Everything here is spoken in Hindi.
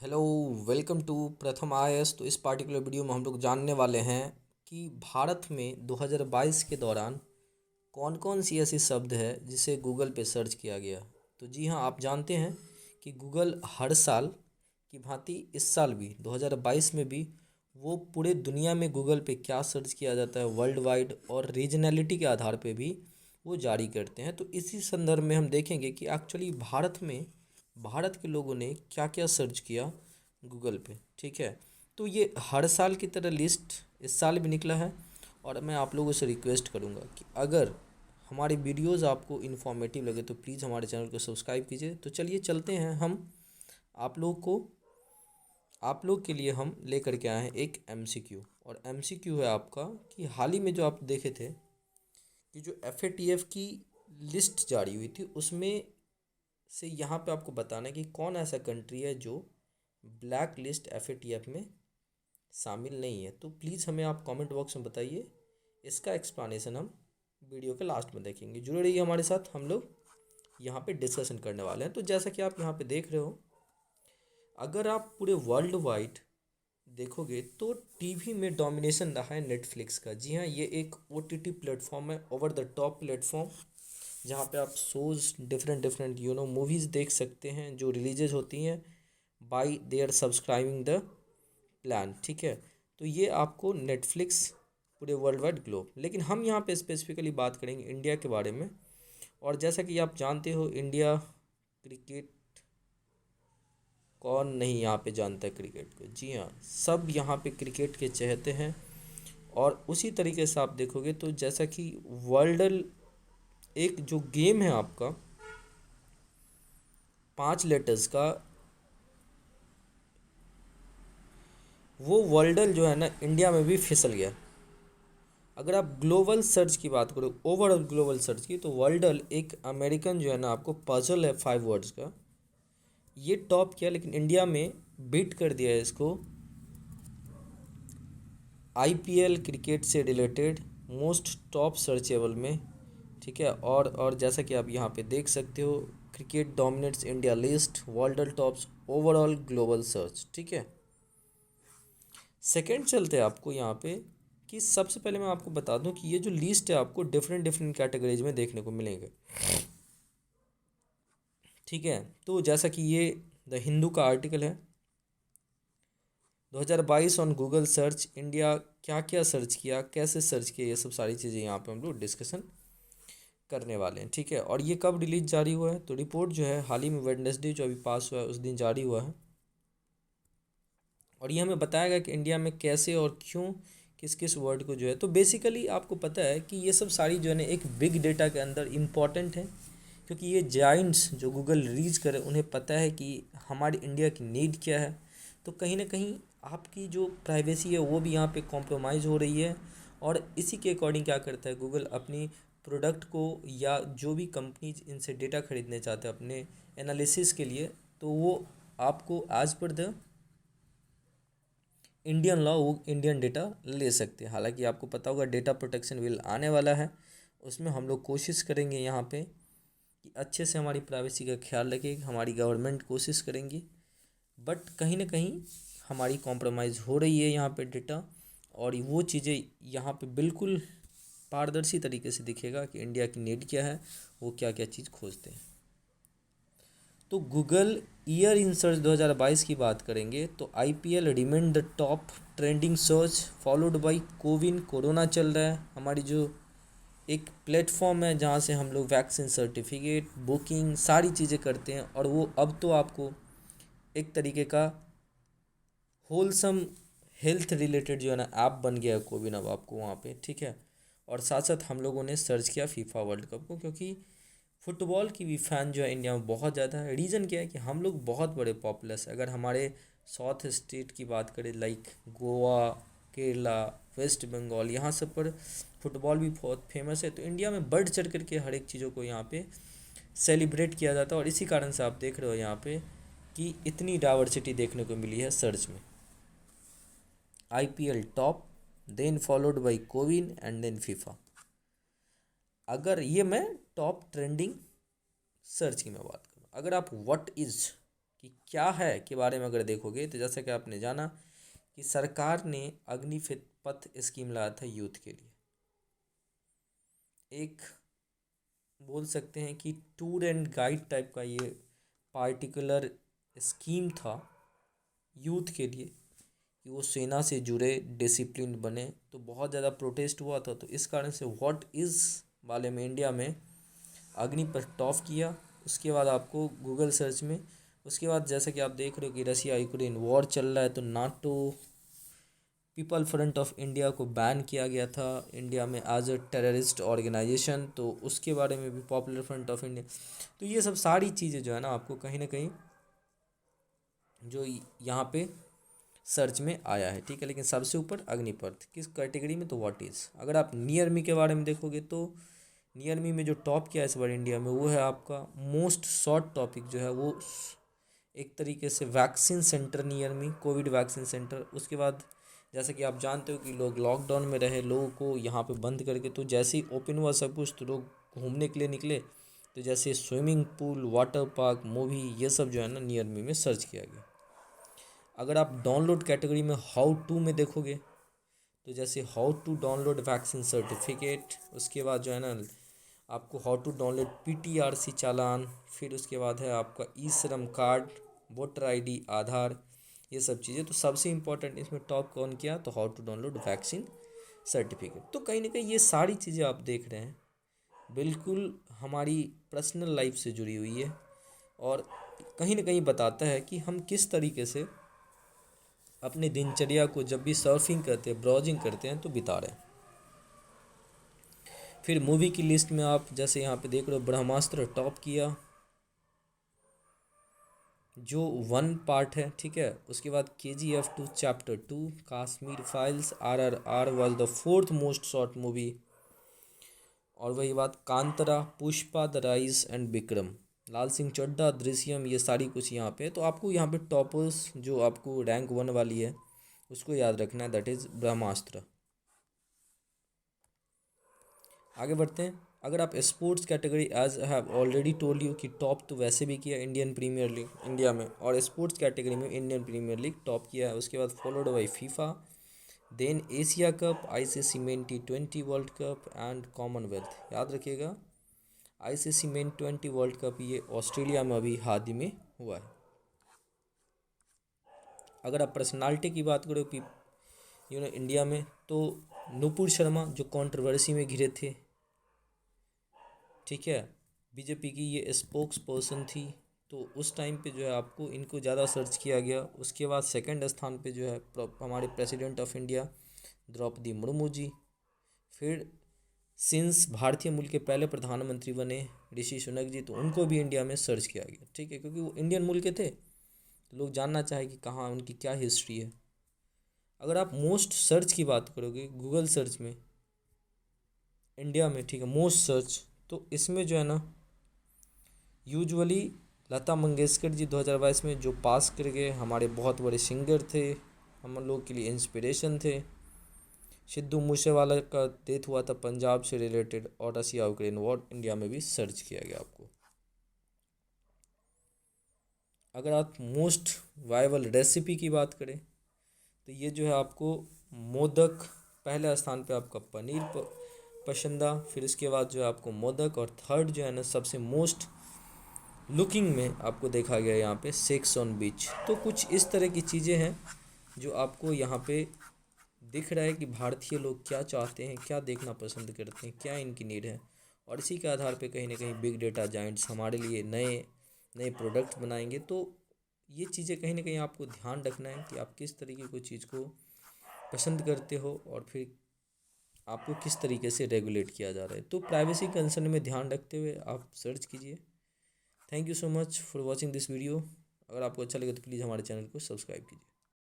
हेलो। वेलकम टू प्रथम आईएएस। तो इस पार्टिकुलर वीडियो में हम लोग जानने वाले हैं कि भारत में 2022 के दौरान कौन कौन सी ऐसी शब्द है जिसे गूगल पे सर्च किया गया। तो जी हाँ, आप जानते हैं कि गूगल हर साल की भांति इस साल भी 2022 में भी वो पूरे दुनिया में गूगल पे क्या सर्च किया जाता है वर्ल्ड वाइड और रीजनैलिटी के आधार पे भी वो जारी करते हैं। तो इसी संदर्भ में हम देखेंगे कि एक्चुअली भारत के लोगों ने क्या क्या सर्च किया गूगल पे। ठीक है, तो ये हर साल की तरह लिस्ट इस साल भी निकला है। और मैं आप लोगों से रिक्वेस्ट करूँगा कि अगर हमारे वीडियोज़ आपको इन्फॉर्मेटिव लगे तो प्लीज़ हमारे चैनल को सब्सक्राइब कीजिए। तो चलिए चलते हैं हम आप लोग को आप लोग के लिए हम लेकर के आए हैं एक एमसीक्यू। और एमसीक्यू है आपका कि हाल ही में जो आप देखे थे कि जो एफएटीएफ की लिस्ट जारी हुई थी उसमें से यहाँ पे आपको बताना है कि कौन ऐसा कंट्री है जो ब्लैक लिस्ट एफएटीएफ में शामिल नहीं है। तो प्लीज़ हमें आप कमेंट बॉक्स में बताइए। इसका एक्सप्लेनेशन हम वीडियो के लास्ट में देखेंगे। जुड़े रहिए हमारे साथ, हम लोग यहाँ पे डिस्कशन करने वाले हैं। तो जैसा कि आप यहाँ पे देख रहे हो, अगर आप पूरे वर्ल्ड वाइड देखोगे तो टीवी में डोमिनेशन रहा है नेटफ्लिक्स का। जी हाँ, ये एक ओटीटी प्लेटफॉर्म है, ओवर द टॉप प्लेटफॉर्म, जहाँ पे आप शोज़ डिफरेंट डिफरेंट मूवीज़ देख सकते हैं जो रिलीजेज होती हैं bye there subscribing the plan. ठीक है, तो ये आपको नेटफ्लिक्स पूरे वर्ल्ड वाइड ग्लोब, लेकिन हम यहाँ पे स्पेसिफिकली बात करेंगे इंडिया के बारे में। और जैसा कि आप जानते हो, इंडिया क्रिकेट, कौन नहीं यहाँ पे जानता है क्रिकेट को। जी हाँ, सब यहाँ पे क्रिकेट के चहेते हैं। और उसी तरीके से आप देखोगे तो जैसा कि वर्ल्ड एक जो गेम है आपका 5 लेटर्स का, वो वर्ल्डल जो है ना इंडिया में भी फिसल गया। अगर आप ग्लोबल सर्च की बात करो, ओवरऑल ग्लोबल सर्च की, तो वर्ल्डल एक अमेरिकन जो है ना आपको पजल है 5 वर्ड्स का, ये टॉप किया, लेकिन इंडिया में बीट कर दिया है इसको आईपीएल क्रिकेट से रिलेटेड मोस्ट टॉप सर्चेबल में। ठीक है, और जैसा कि आप यहाँ पे देख सकते हो, cricket dominates India list world tops overall global search. ठीक है, सेकंड चलते हैं आपको यहाँ पे कि सबसे पहले मैं आपको बता दूं कि ये जो लिस्ट है आपको डिफरेंट डिफरेंट कैटेगरीज में देखने को मिलेंगे। ठीक है, तो जैसा कि ये द हिंदू का आर्टिकल है 2022 ऑन गूगल सर्च इंडिया, क्या क्या सर्च किया, कैसे सर्च किया, ये सब सारी चीज़ें यहाँ पे हम लोग डिस्कशन करने वाले हैं। ठीक है, और ये कब रिलीज जारी हुआ है, तो रिपोर्ट जो है हाल ही में वेडनेसडे जो अभी पास हुआ है उस दिन जारी हुआ है। और ये हमें बताया गया कि इंडिया में कैसे और क्यों किस किस वर्ड को जो है, तो बेसिकली आपको पता है कि ये सब सारी जो है ना एक बिग डेटा के अंदर इम्पॉर्टेंट है, क्योंकि ये जाइंट्स जो गूगल रीच करे उन्हें पता है कि हमारी इंडिया की नीड क्या है। तो कहीं ना कहीं आपकी जो प्राइवेसी है वो भी यहाँ पे कॉम्प्रोमाइज़ हो रही है। और इसी के अकॉर्डिंग क्या करता है गूगल अपनी प्रोडक्ट को, या जो भी कंपनीज इनसे डेटा खरीदने चाहते हैं अपने एनालिसिस के लिए, तो वो आपको as per the Indian law वो इंडियन डेटा ले सकते हैं। हालांकि आपको पता होगा डेटा प्रोटेक्शन बिल आने वाला है, उसमें हम लोग कोशिश करेंगे यहाँ पे कि अच्छे से हमारी प्राइवेसी का ख्याल रखें, हमारी गवर्नमेंट कोशिश करेंगी, बट कहीं ना कहीं हमारी कॉम्प्रोमाइज़ हो रही है यहाँ पे डेटा। और वो चीज़ें यहाँ पे बिल्कुल पारदर्शी तरीके से दिखेगा कि इंडिया की नीड क्या है, वो क्या क्या चीज़ खोजते हैं। तो गूगल ईयर इन सर्च 2022 की बात करेंगे तो IPL remain the top trending search, followed by CoWIN. Corona चल रहा है, हमारी जो एक प्लेटफॉर्म है जहाँ से हम लोग वैक्सीन सर्टिफिकेट बुकिंग सारी चीज़ें करते हैं, और वो अब तो आपको एक तरीके का होलसम हेल्थ रिलेटेड जो है ना ऐप बन गया है कोविन अब आपको वहाँ पे। ठीक है, और साथ साथ हम लोगों ने सर्च किया फीफा वर्ल्ड कप को, क्योंकि फुटबॉल की भी फ़ैन जो है इंडिया में बहुत ज़्यादा है। रीज़न क्या है कि हम लोग बहुत बड़े पॉपुलस, अगर हमारे साउथ स्टेट की बात करें लाइक गोवा, केरला, वेस्ट बंगाल, यहाँ सब पर फुटबॉल भी बहुत फेमस है। तो इंडिया में बढ़ चढ़ करके हर एक चीज़ों को यहाँ पे सेलिब्रेट किया जाता है, और इसी कारण से आप देख रहे हो यहाँ पे कि इतनी डाइवर्सिटी देखने को मिली है सर्च में। IPL top, then followed by CoWIN and then FIFA. अगर ये मैं टॉप ट्रेंडिंग सर्च की मैं बात करूँ, अगर आप व्हाट इज़ कि क्या है के बारे में अगर देखोगे तो जैसा कि आपने जाना कि सरकार ने अग्निपथ स्कीम लाया था यूथ के लिए। एक बोल सकते हैं कि टूर एंड गाइड टाइप का ये पार्टिकुलर स्कीम था यूथ के लिए कि वो सेना से जुड़े, डिसिप्लिन बने। तो बहुत ज़्यादा प्रोटेस्ट हुआ था, तो इस कारण से व्हाट इज़ वाले में इंडिया में अग्निपथ टॉप किया। उसके बाद आपको गूगल सर्च में, उसके बाद जैसा कि आप देख रहे हो कि रसिया यूक्रेन वॉर चल रहा है, तो NATO people front of India को बैन किया गया था इंडिया में एज अ टेररिस्ट ऑर्गेनाइजेशन। तो उसके बारे में भी पॉपुलर फ्रंट ऑफ इंडिया। तो ये सब सारी चीज़ें जो है ना आपको कहीं ना कहीं जो यहाँ पे सर्च में आया है, ठीक है। लेकिन सबसे ऊपर अग्निपथ किस कैटेगरी में, तो व्हाट इज़। अगर आप नियर मी के बारे में देखोगे तो नियर मी में जो टॉप किया इस बार इंडिया में वो है आपका मोस्ट शॉर्ट टॉपिक जो है वो एक तरीके से vaccine centre near me, Covid vaccine centre. उसके बाद जैसा कि आप जानते हो कि लोग लॉकडाउन में रहे, लोगों को यहाँ पे बंद करके, तो जैसे ही ओपन हुआ सब कुछ तो लोग घूमने के लिए निकले। तो जैसे swimming pool, water park, movie, ये सब जो है ना नियर मी में सर्च किया गया। अगर आप डाउनलोड कैटेगरी में हाउ टू में देखोगे तो जैसे how to download vaccine certificate, उसके बाद जो है ना आपको हाउ टू डाउनलोड पीटीआरसी चालान, फिर उसके बाद है आपका ई श्रम कार्ड, वोटर आईडी, आधार, ये सब चीज़ें। तो सबसे इम्पोर्टेंट इसमें टॉप कौन किया, तो how to download vaccine certificate. तो कहीं ना कहीं ये सारी चीज़ें आप देख रहे हैं बिल्कुल हमारी पर्सनल लाइफ से जुड़ी हुई है, और कहीं ना कहीं बताता है कि हम किस तरीके से अपने दिनचर्या को जब भी सर्फिंग करते हैं, ब्राउजिंग करते हैं, तो बिता रहे हैं। फिर मूवी की लिस्ट में आप जैसे यहाँ पे देख रहे हो ब्रह्मास्त्र टॉप किया, जो 1 पार्ट है, ठीक है। उसके बाद KGF 2 chapter 2, Kashmir files, RRR was the 4th most short movie. और वही बात Kantara, Pushpa the rise and Vikram, Laal Singh Chaddha, Drishyam, ये सारी कुछ यहाँ पे है। तो आपको यहाँ पे टॉपर्स जो आपको रैंक 1 वाली है उसको याद रखना है, दैट इज़ ब्रह्मास्त्र। आगे बढ़ते हैं। अगर आप sports category, as I have already told you कि टॉप तो वैसे भी किया इंडियन प्रीमियर लीग इंडिया में, और स्पोर्ट्स कैटेगरी में इंडियन प्रीमियर लीग टॉप किया है। उसके बाद followed by FIFA, then Asia cup, ICC men T20 world cup and Commonwealth. याद रखिएगा ICC men T20 world cup ये ऑस्ट्रेलिया में अभी हाल ही में हुआ है। अगर आप पर्सनालिटी की बात करो इंडिया में, तो नुपुर शर्मा जो कंट्रोवर्सी में घिरे थे, ठीक है, बीजेपी की ये स्पोक्स पर्सन थी। तो उस टाइम पे जो है आपको इनको ज़्यादा सर्च किया गया। उसके बाद सेकंड स्थान पे जो है हमारे president of India Droupadi Murmu ji. फिर सिंस भारतीय मूल के पहले प्रधानमंत्री बने ऋषि सुनक जी, तो उनको भी इंडिया में सर्च किया गया, ठीक है, क्योंकि वो इंडियन मूल के थे, तो लोग जानना चाहे कि कहाँ उनकी क्या हिस्ट्री है। अगर आप मोस्ट सर्च की बात करोगे गूगल सर्च में इंडिया में, ठीक है, मोस्ट सर्च, तो इसमें जो है ना यूजुअली लता मंगेशकर जी 2022 में जो पास कर गए, हमारे बहुत बड़े सिंगर थे, हम लोग के लिए इंस्पिरेशन थे। सिद्धू मूसेवाला का डेथ हुआ था पंजाब से रिलेटेड, और रसिया यूक्रेन वॉर इंडिया में भी सर्च किया गया आपको। अगर आप मोस्ट वायबल रेसिपी की बात करें तो ये जो है आपको मोदक, पहले स्थान पे आपका पनीर पसंदा, फिर इसके बाद जो है आपको मोदक, और थर्ड जो है ना सबसे मोस्ट लुकिंग में आपको देखा गया यहाँ पे सेक्स ऑन बीच। तो कुछ इस तरह की चीज़ें हैं जो आपको यहाँ पे दिख रहा है कि भारतीय लोग क्या चाहते हैं, क्या देखना पसंद करते हैं, क्या इनकी नीड है, और इसी के आधार पे कहीं ना कहीं बिग डेटा जाइंट्स हमारे लिए नए नए प्रोडक्ट बनाएंगे। तो ये चीज़ें कहीं ना कहीं आपको ध्यान रखना है कि आप किस तरीके की चीज़ को पसंद करते हो, और फिर आपको किस तरीके से रेगुलेट किया जा रहा है। तो प्राइवेसी कंसर्न में ध्यान रखते हुए आप सर्च कीजिए। Thank you so much for watching this video. अगर आपको अच्छा लगे तो प्लीज़ हमारे चैनल को सब्सक्राइब कीजिए।